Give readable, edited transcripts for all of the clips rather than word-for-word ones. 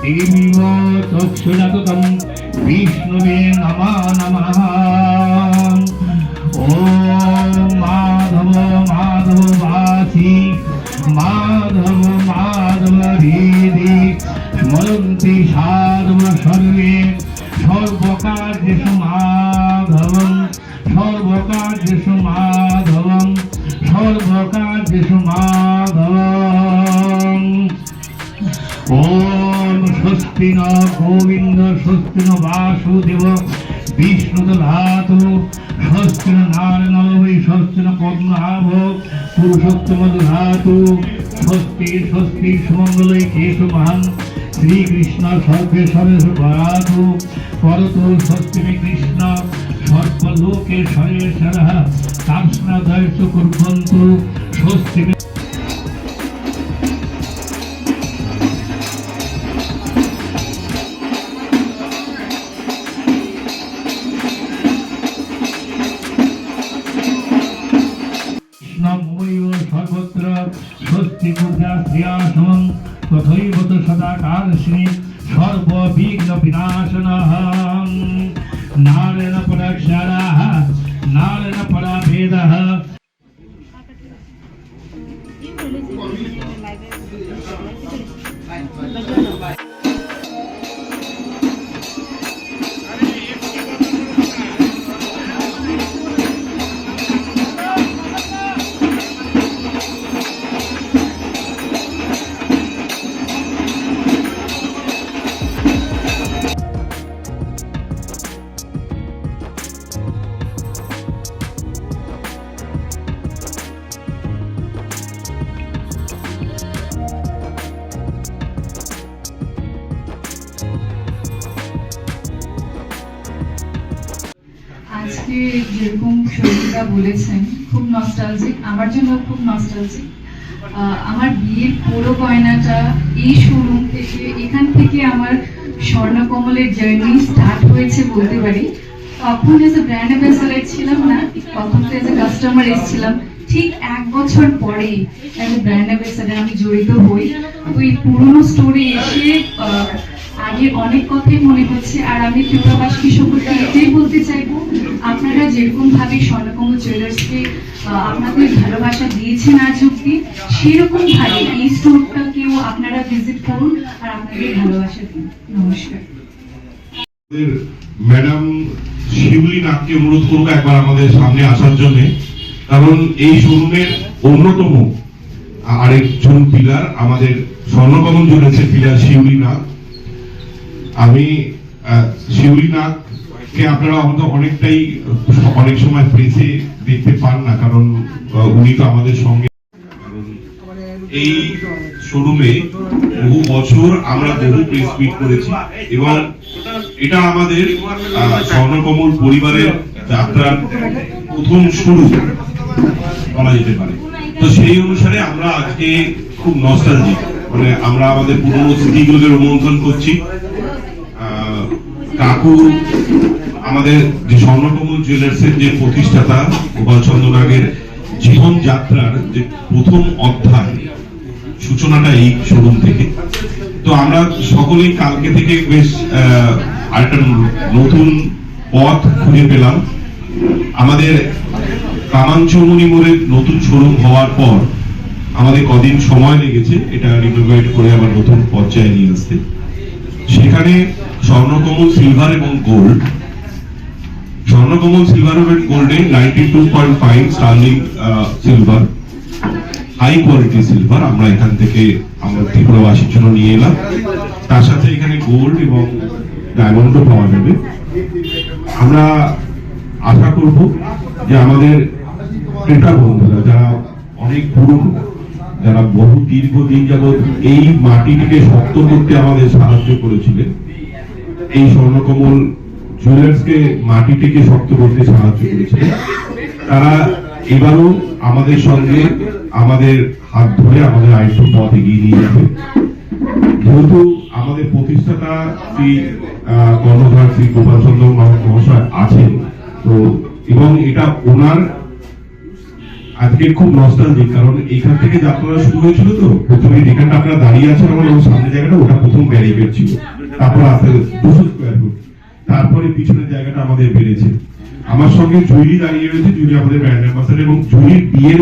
देवीव तत्सुजाततं विष्णुवे नमः नमः। ओम माधव माधव वासी माधव माधव हृदि स्मरन्ति साधव सर्वे सर्वकार्येषु माधवं सर्वकार्येषु माधवं सर्वकार्येषु माधवम्। ओम स्वस्ति न गोविंद स्वस्ति न वासुदेव विष्णुदधातु स्वस्ति न नारायण वै स्वस्ति न पद्मनाभ पुरुषोत्तम दधातु स्वस्ति स्वस्ति सुमंगलै केशवान् श्री कृष्ण सर्वेश्वरेश दधातु परतो स्वस्ति मे कृष्ण सर्वलोके सर्वेश्वरः तांस्नादयस्तु कुर्वन्तु स्वस्ति। सर्वत्र स्वस्ति पूजाश्रियासमं तथैव सदाकालश्री सर्वविघ्न विनाशनः नारायण पराक्षराः नारायण पराभेदः। আজকে যেরকম সঙ্গীতা বলেছেন খুব নস্টালজিক, আমার জন্য খুব নস্টালজিক। আমার বিয়ের পুরো গয়নাটা এই শোরুম থেকে, এখান থেকে আমার স্বর্ণকমলের জার্নি স্টার্ট হয়েছে বলতে পারি। তখন এজ এ ব্র্যান্ড অ্যাম্বাসেডর ছিলাম না, তখন তো এজ এ কাস্টমার এসেছিলাম। ঠিক 1 বছর পরে এজ এ ব্র্যান্ড অ্যাম্বাসেডর আমি জড়িত হই। তো এই পুরোনো স্টোরে এসে আগে অনেক কথাই মনে হচ্ছে। আর আমি ত্রিপুরাবাসী সকলকে এটাই বলতে চাইবো, আপনারা যেরকম ভাবে স্বর্ণকমল জুয়েলার্সকে আপনাদের ভালোবাসা দিয়েছেন আজ অব্দি, সেরকম ভাবে এই স্টোরটাকেও আপনারা ভিজিট করুন আর আপনাদের ভালোবাসা দিন। নমস্কার। ম্যাডাম শিউলি নাথকে অনুরোধ করবো একবার আমাদের সামনে আসার জন্য, কারণ এই শোরুমের অন্যতম আরেকজন পিলার আমাদের স্বর্ণকমল জুয়েলার্সের পিলার শিউলি নাথ। আমি শিউলি নাথকে আপনারা অনেকটাই অনেক সময় প্রেসে দেখতে পান না, কারণ উনি তো আমাদের সঙ্গে এই শোরুমে বহু বছর আমরা বহু প্রেস মিট করেছি এবং এটা আমাদের স্বর্ণকমল পরিবারের যাত্রার প্রথম শুরু বলা যেতে পারে। তো সেই অনুসারে আমরা আজকে খুব নস্টালজিক, মানে আমরা আমাদের পুরনো স্মৃতিগুলোকে রোমন্থন করছি। কাকু আমাদের যে স্বর্ণকমল জুয়েলার্সের যে প্রতিষ্ঠাতা গোপাল চন্দ্র নাগের জীবন যাত্রার যে প্রথম অধ্যায়, সূচনাটা এই শোরুম থেকে। তো আমরা সকলেই কালকে থেকে বেশ আরেকটা নতুন পথ খুঁজে পেলাম। আমাদের কামানচৌমনি মোড়ে নতুন শোরুম হওয়ার পর আমাদের কদিন সময় লেগেছে এটা রিনোভেট করে আবার নতুন পর্যায়ে নিয়ে আসতে। সেখানে স্বর্ণকমল সিলভার এবং গোল্ড, স্বর্ণকমল সিলভার এবং গোল্ডে 92.5 sterling silver, high quality silver আমরা এখান থেকে আমরা ত্রিপুরাবাসীর জন্য নিয়ে এলাম। তার সাথে এখানে গোল্ড এবং ডায়মন্ডও পাওয়া যাবে। আমরা আশা করব যে আমাদের ক্রেতা বন্ধুরা যারা অনেক পুরনো, যারা বহু দীর্ঘদিন যাবৎ এই মাটিটিকে শক্ত করতে আমাদের সাহায্য করেছিলেন, এই স্বর্ণকমল জুয়েলার্সকে মাটিটিকে শক্ত করতে সাহায্য করেছিলেন, তারা এবারও আমাদের সঙ্গে আমাদের হাত ধরে আমাদের আরেকটু পথ এগিয়ে নিয়ে যাবে। যেহেতু আমাদের প্রতিষ্ঠাতা শ্রী কর্ণধার শ্রী গোপাল চন্দ্র মহাশয় আছেন, তো এবং এটা ওনার আজকে খুব নস্টালজিক, কারণ এইখান থেকে যাত্রা শুরু হয়েছিল। তো প্রথমে যেখানটা আপনারা দাঁড়িয়ে আছেন আমার সামনে জায়গাটা, ওটা প্রথম ব্যারিকেড ছিল, তারপর আস্তে 200 স্কোয়ার ফুট, তারপরে পিছনের জায়গাটা আমাদের বেড়েছে। আমার সঙ্গে জুলি দাঁড়িয়ে রয়েছে, জুলি আমাদের ব্র্যান্ড অ্যাম্বাসাডর, এবং জুলির বিয়ের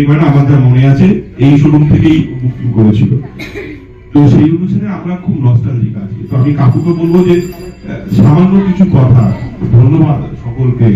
গয়না আমার যা মনে আছে এই শোরুম থেকেই বুকিং করেছিল। তো সেই অনুসারে আমরা খুব নস্টালজিক আছি। তো আমি কাকুকে বলবো যে সামান্য কিছু কথা, ধন্যবাদ সকলকে।